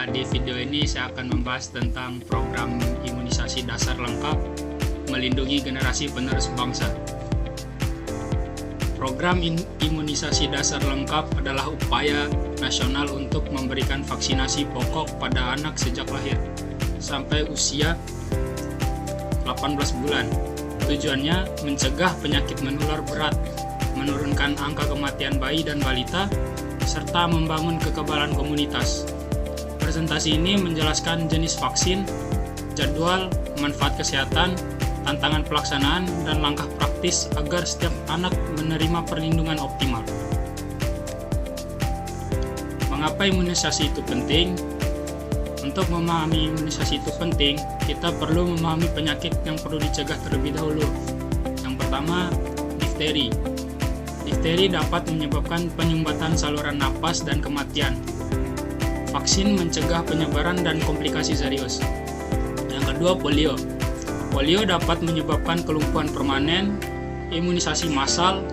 Di video ini saya akan membahas tentang program imunisasi dasar lengkap melindungi generasi penerus bangsa. Program imunisasi dasar lengkap adalah upaya nasional untuk memberikan vaksinasi pokok pada anak sejak lahir sampai usia 18 bulan. Tujuannya mencegah penyakit menular berat, menurunkan angka kematian bayi dan balita, serta membangun kekebalan komunitas. Presentasi ini menjelaskan jenis vaksin, jadwal, manfaat kesehatan, tantangan pelaksanaan, dan langkah praktis agar setiap anak menerima perlindungan optimal. Mengapa imunisasi itu penting? Untuk memahami imunisasi itu penting, kita perlu memahami penyakit yang perlu dicegah terlebih dahulu. Yang pertama, difteri. Difteri dapat menyebabkan penyumbatan saluran napas dan kematian. Vaksin mencegah penyebaran dan komplikasi serius. Yang kedua, polio. Polio dapat menyebabkan kelumpuhan permanen. Imunisasi massal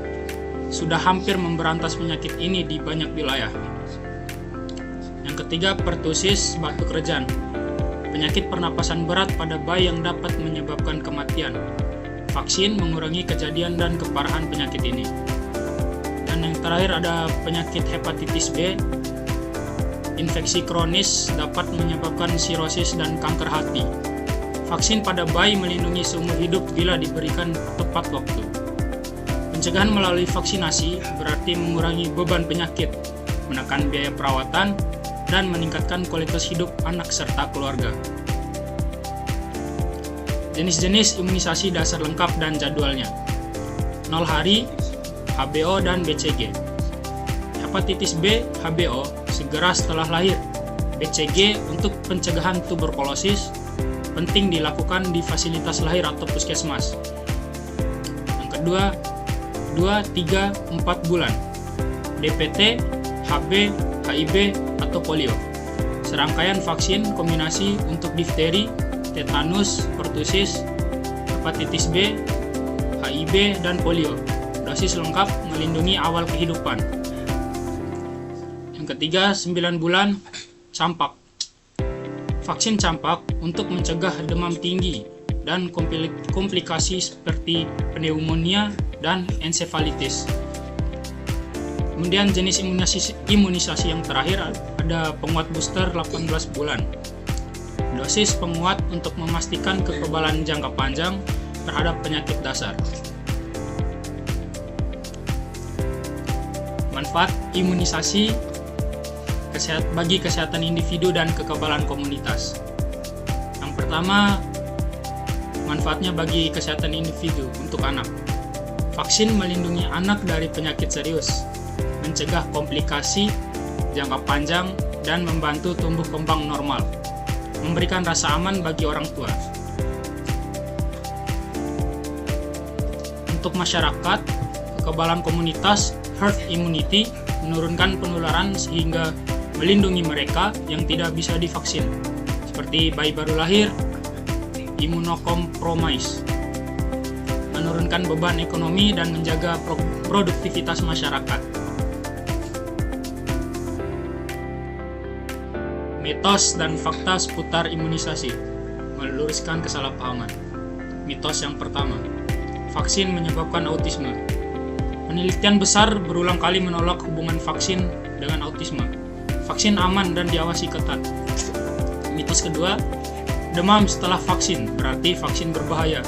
sudah hampir memberantas penyakit ini di banyak wilayah. Yang ketiga, pertusis batuk rejan. Penyakit pernapasan berat pada bayi yang dapat menyebabkan kematian. Vaksin mengurangi kejadian dan keparahan penyakit ini. Dan yang terakhir ada penyakit hepatitis B. Infeksi kronis dapat menyebabkan sirosis dan kanker hati. Vaksin pada bayi melindungi seumur hidup bila diberikan tepat waktu. Pencegahan melalui vaksinasi berarti mengurangi beban penyakit, menekan biaya perawatan, dan meningkatkan kualitas hidup anak serta keluarga. Jenis-jenis imunisasi dasar lengkap dan jadwalnya. 0 hari, HBO dan BCG. Hepatitis B, HBO segera setelah lahir. BCG untuk pencegahan tuberkulosis penting dilakukan di fasilitas lahir atau puskesmas. Yang kedua, 2, 3, 4 bulan. DPT, HB, HIV, atau polio. Serangkaian vaksin kombinasi untuk difteri, tetanus, pertusis, hepatitis B, HIV, dan polio. Dosis lengkap melindungi awal kehidupan. Yang ketiga, 9 bulan, campak. Vaksin campak untuk mencegah demam tinggi dan komplikasi seperti pneumonia dan ensefalitis. Kemudian jenis imunisasi yang terakhir ada penguat booster 18 bulan. Dosis penguat untuk memastikan kekebalan jangka panjang terhadap penyakit dasar. Manfaat imunisasi bagi kesehatan individu dan kekebalan komunitas. Yang pertama, manfaatnya bagi kesehatan individu untuk anak. Vaksin melindungi anak dari penyakit serius, mencegah komplikasi jangka panjang, dan membantu tumbuh kembang normal, memberikan rasa aman bagi orang tua. Untuk masyarakat, kekebalan komunitas, herd immunity, menurunkan penularan sehingga melindungi mereka yang tidak bisa divaksin, seperti bayi baru lahir, imunokompromis, menurunkan beban ekonomi dan menjaga produktivitas masyarakat. Mitos dan fakta seputar imunisasi, meluruskan kesalahpahaman. Mitos yang pertama, vaksin menyebabkan autisme. Penelitian besar berulang kali menolak hubungan vaksin dengan autisme. Vaksin aman dan diawasi ketat. Mitos kedua, demam setelah vaksin berarti vaksin berbahaya.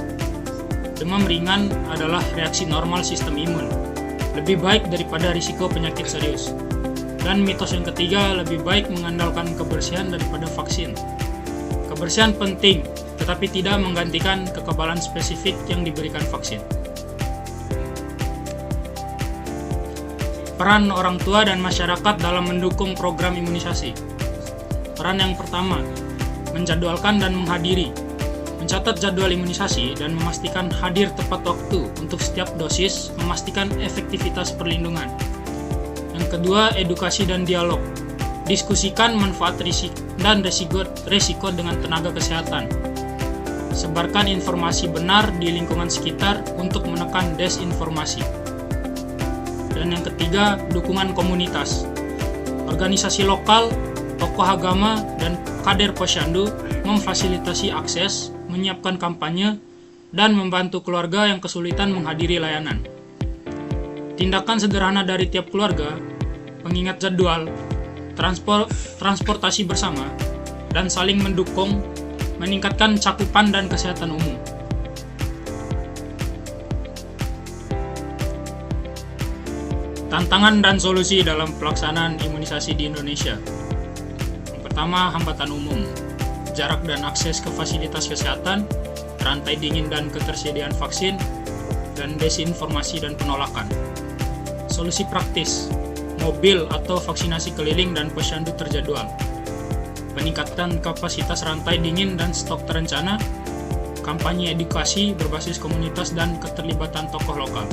Demam ringan adalah reaksi normal sistem imun, lebih baik daripada risiko penyakit serius. Dan mitos yang ketiga, lebih baik mengandalkan kebersihan daripada vaksin. Kebersihan penting, tetapi tidak menggantikan kekebalan spesifik yang diberikan vaksin. Peran orang tua dan masyarakat dalam mendukung program imunisasi. Peran yang pertama, menjadwalkan dan menghadiri. Mencatat jadwal imunisasi dan memastikan hadir tepat waktu untuk setiap dosis, memastikan efektivitas perlindungan. Yang kedua, edukasi dan dialog. Diskusikan manfaat dan resiko dengan tenaga kesehatan. Sebarkan informasi benar di lingkungan sekitar untuk menekan desinformasi. Dan yang ketiga, dukungan komunitas. Organisasi lokal, tokoh agama, dan kader posyandu memfasilitasi akses, menyiapkan kampanye, dan membantu keluarga yang kesulitan menghadiri layanan. Tindakan sederhana dari tiap keluarga, pengingat jadwal, transportasi bersama, dan saling mendukung, meningkatkan cakupan dan kesehatan umum. Tantangan dan solusi dalam pelaksanaan imunisasi di Indonesia. Yang pertama, hambatan umum, jarak dan akses ke fasilitas kesehatan, rantai dingin dan ketersediaan vaksin, dan desinformasi dan penolakan. Solusi praktis, mobil atau vaksinasi keliling dan posyandu terjadwal, peningkatan kapasitas rantai dingin dan stok terencana, kampanye edukasi berbasis komunitas dan keterlibatan tokoh lokal.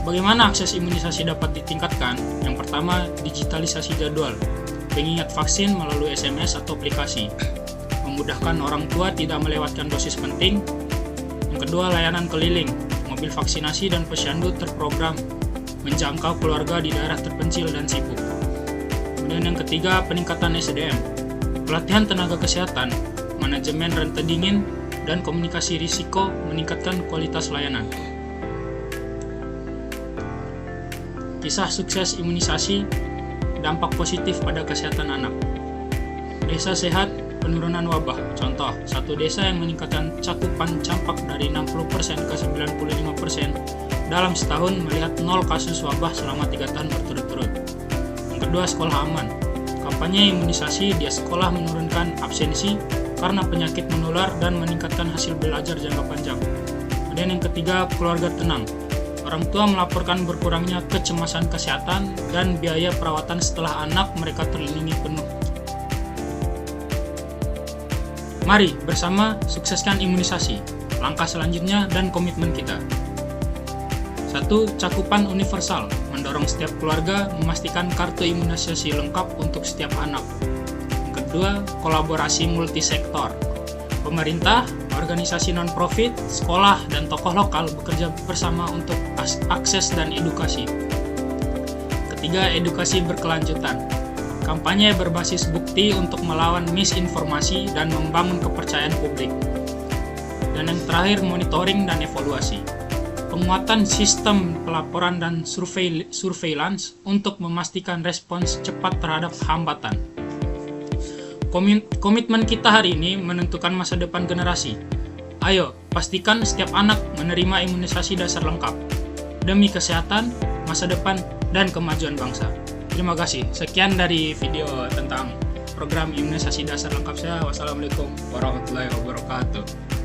Bagaimana akses imunisasi dapat ditingkatkan? Yang pertama, digitalisasi jadwal, pengingat vaksin melalui SMS atau aplikasi, memudahkan orang tua tidak melewatkan dosis penting. Yang kedua, layanan keliling, mobil vaksinasi dan posyandu terprogram menjangkau keluarga di daerah terpencil dan sibuk. Kemudian yang ketiga, peningkatan SDM, pelatihan tenaga kesehatan, manajemen rantai dingin, dan komunikasi risiko meningkatkan kualitas layanan. Kisah sukses imunisasi, dampak positif pada kesehatan anak. Desa sehat, penurunan wabah. Contoh, satu desa yang meningkatkan cakupan campak dari 60% ke 95% dalam setahun melihat 0 kasus wabah selama 3 tahun berturut-turut. Yang kedua, sekolah aman. Kampanye imunisasi di sekolah menurunkan absensi karena penyakit menular dan meningkatkan hasil belajar jangka panjang. Kemudian yang ketiga, keluarga tenang. Orang tua melaporkan berkurangnya kecemasan kesehatan dan biaya perawatan setelah anak mereka terlindungi penuh. Mari bersama sukseskan imunisasi. Langkah selanjutnya dan komitmen kita. 1. Cakupan universal, mendorong setiap keluarga memastikan kartu imunisasi lengkap untuk setiap anak. Yang kedua, kolaborasi multisektor. Pemerintah, organisasi non-profit, sekolah, dan tokoh lokal bekerja bersama untuk akses dan edukasi. Ketiga, edukasi berkelanjutan. Kampanye berbasis bukti untuk melawan misinformasi dan membangun kepercayaan publik. Dan yang terakhir, monitoring dan evaluasi. Penguatan sistem pelaporan dan surveillance untuk memastikan respons cepat terhadap hambatan. Komitmen kita hari ini menentukan masa depan generasi. Ayo, pastikan setiap anak menerima imunisasi dasar lengkap demi kesehatan, masa depan, dan kemajuan bangsa. Terima kasih. Sekian dari video tentang program imunisasi dasar lengkap saya. Wassalamualaikum warahmatullahi wabarakatuh.